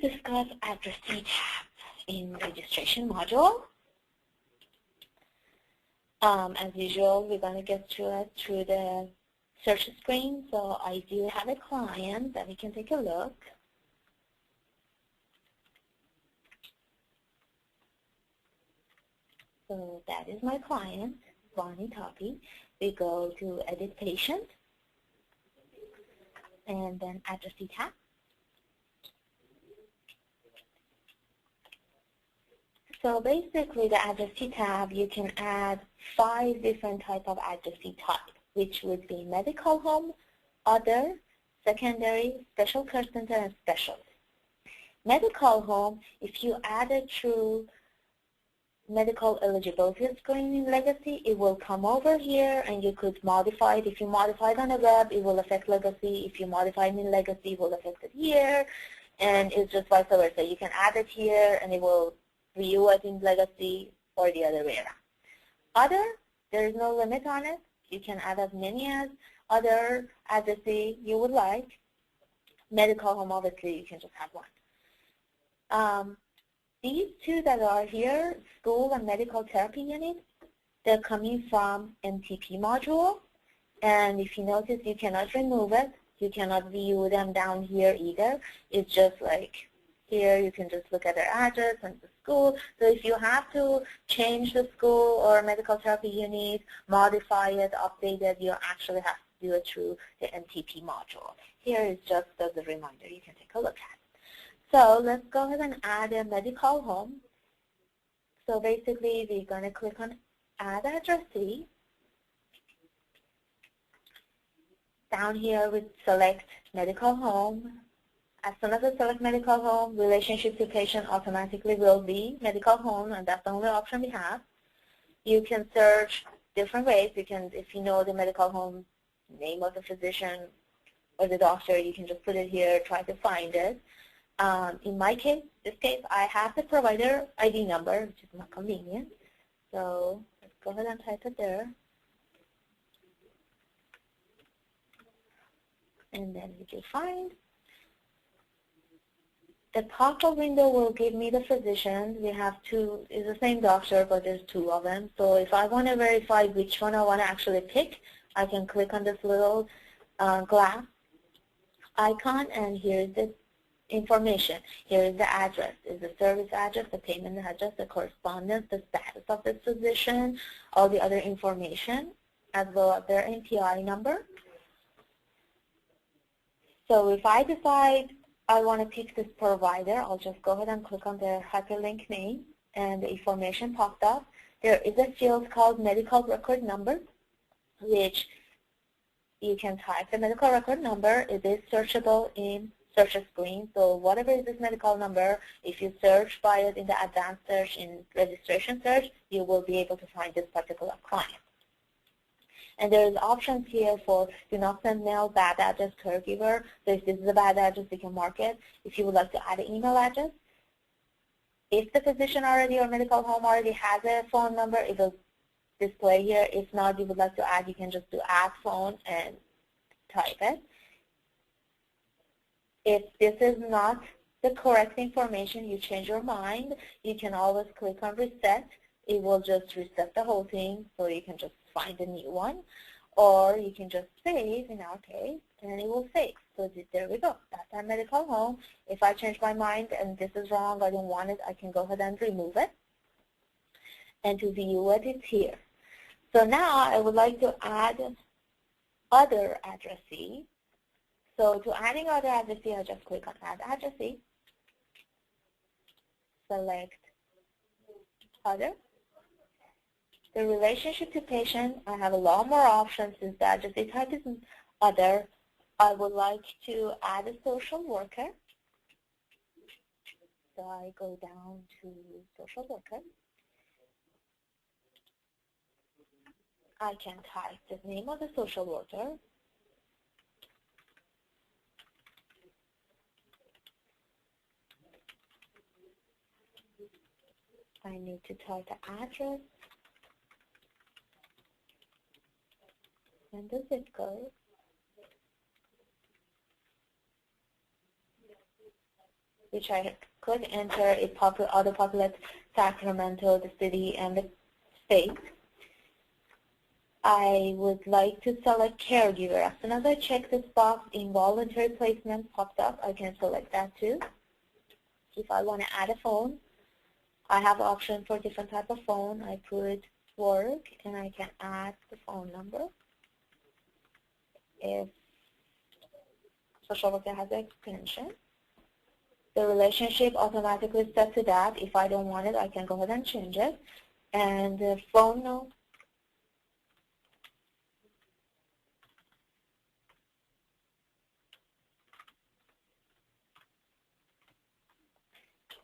Discuss Addressee Tab in registration module. As usual, we're going to get through it through the search screen. So I do have a client that we can take a look. So that is my client, Bonnie Toppy. We go to Edit Patient and then Addressee Tab. So basically, the Addressee tab, you can add 5 different types of addressee type, which would be medical home, other, secondary, special care center, and specialty. Medical home, if you add it through medical eligibility screen in Legacy, it will come over here and you could modify it. If you modify it on the web, it will affect Legacy. If you modify it in Legacy, it will affect it here. And it's just vice versa. You can add it here and it will view it in Legacy or the other way around. Other, there is no limit on it. You can add as many as other addresses you would like. Medical home, obviously, you can just have one. These two that are here, school and medical therapy unit, they're coming from MTP module. And if you notice, you cannot remove it. You cannot view them down here either. It's just like here, you can just look at their address and the school. So if you have to change the school or medical therapy unit, modify it, update it, you actually have to do it through the MTP module. Here is just as a reminder you can take a look at. So let's go ahead and add a medical home. So basically, we're going to click on Add Addressee. Down here, we select medical home. As soon as I select medical home, relationship to patient automatically will be medical home, and that's the only option we have. You can search different ways. You can, if you know the medical home name of the physician or the doctor, you can just put it here, try to find it. In my case, this case, I have the provider ID number, which is not convenient. So let's go ahead and type it there. And then we can find. The pop-up window will give me the physician. We have two, it's the same doctor, but there's 2 of them. So if I want to verify which one I want to actually pick, I can click on this little glass icon, and here's the information. Here is the address, is the service address, the payment address, the correspondence, the status of the physician, all the other information, as well as their NPI number. So if I decide I want to pick this provider, I'll just go ahead and click on the hyperlink name, and the information popped up. There is a field called medical record number, which you can type the medical record number. It is searchable in search screen. So whatever is this medical number, if you search by it in the advanced search, in registration search, you will be able to find this particular client. And there is options here for do not send mail, bad address, caregiver. So if this is a bad address, you can mark it. If you would like to add an email address, if the physician already or medical home already has a phone number, it will display here. If not, you would like to add, you can just do add phone and type it. If this is not the correct information, you change your mind, you can always click on reset. It will just reset the whole thing, so you can just find a new one. Or you can just save, in our case, and it will save. So there we go. That's our medical home. If I change my mind and this is wrong, I don't want it, I can go ahead and remove it. And to view it, it's here. So now I would like to add other addressee. So to adding other addressee, I just click on Add Addressee, select Other. The relationship to patient, I have a lot more options since the addressee type is Other. I would like to add a social worker. So I go down to social worker. I can type the name of the social worker. I need to type the address and the zip code. which I could enter a auto-populate Sacramento, the city, and the state. I would like to select caregiver. As soon as I check this box, involuntary placement pops up. I can select that too. If I want to add a phone, I have option for different type of phone. I put work, and I can add the phone number. If social worker has an extension, the relationship automatically set to that. If I don't want it, I can go ahead and change it. And the phone number.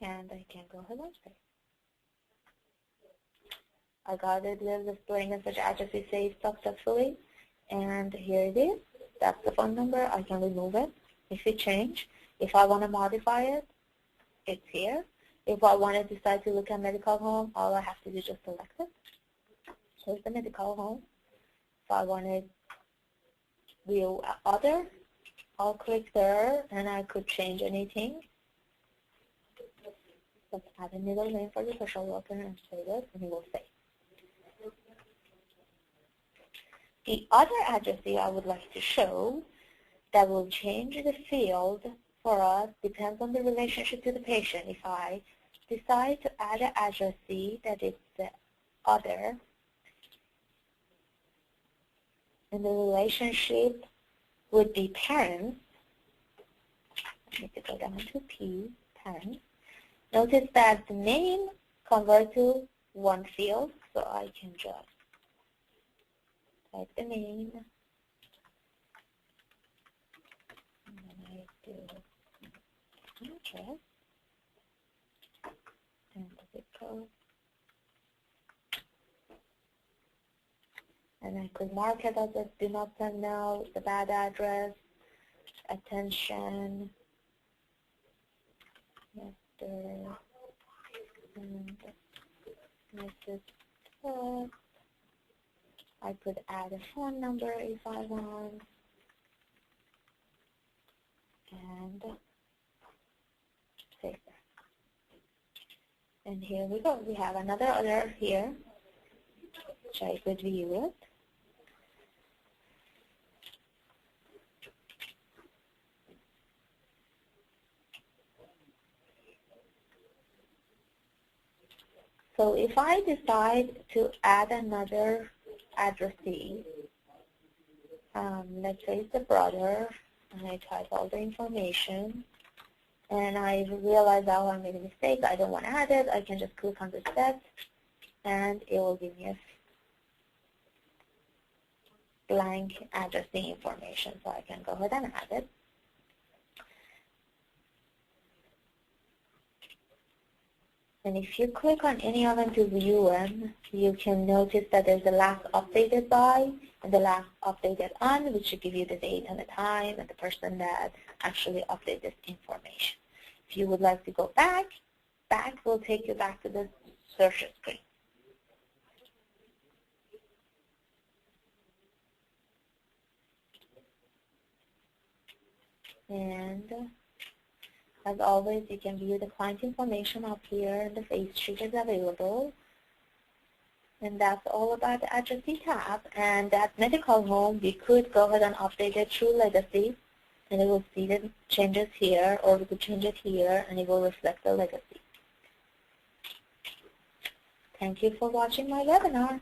And I can go ahead and say. I got it displaying message address is saved successfully. And here it is. That's the phone number. I can remove it if it change. If I want to modify it, it's here. If I want to decide to look at medical home, all I have to do is just select it. Here's the medical home. If I want to view other, I'll click there and I could change anything. Let's add a middle name for the social worker and save it, and it will save. The other addressee I would like to show that will change the field for us depends on the relationship to the patient. If I decide to add an addressee that is the other, and the relationship would be parents, I need to go down to P, parents. Notice that the name converts to one field, so I can just type the name, and then I do address and the zip code, and I could mark it as a do not send now, the bad address, attention, Mr. and Mrs. Cook. I could add a phone number if I want, and save that. And here we go. We have another other here, which I could view it. So if I decide to add another addressee, let's say it's the brother, and I type all the information, and I realize that I made a mistake, I don't want to add it, I can just click on the set, and it will give me a blank addressee information, so I can go ahead and add it. And if you click on any of them to view them, you can notice that there's the last updated by and the last updated on, which will give you the date and the time and the person that actually updated this information. If you would like to go back will take you back to the search screen. And as always, you can view the client information up here. The face sheet is available. And that's all about the Addressee tab. And that medical home, we could go ahead and update it through Legacy, and it will see the changes here, or we could change it here, and it will reflect the Legacy. Thank you for watching my webinar.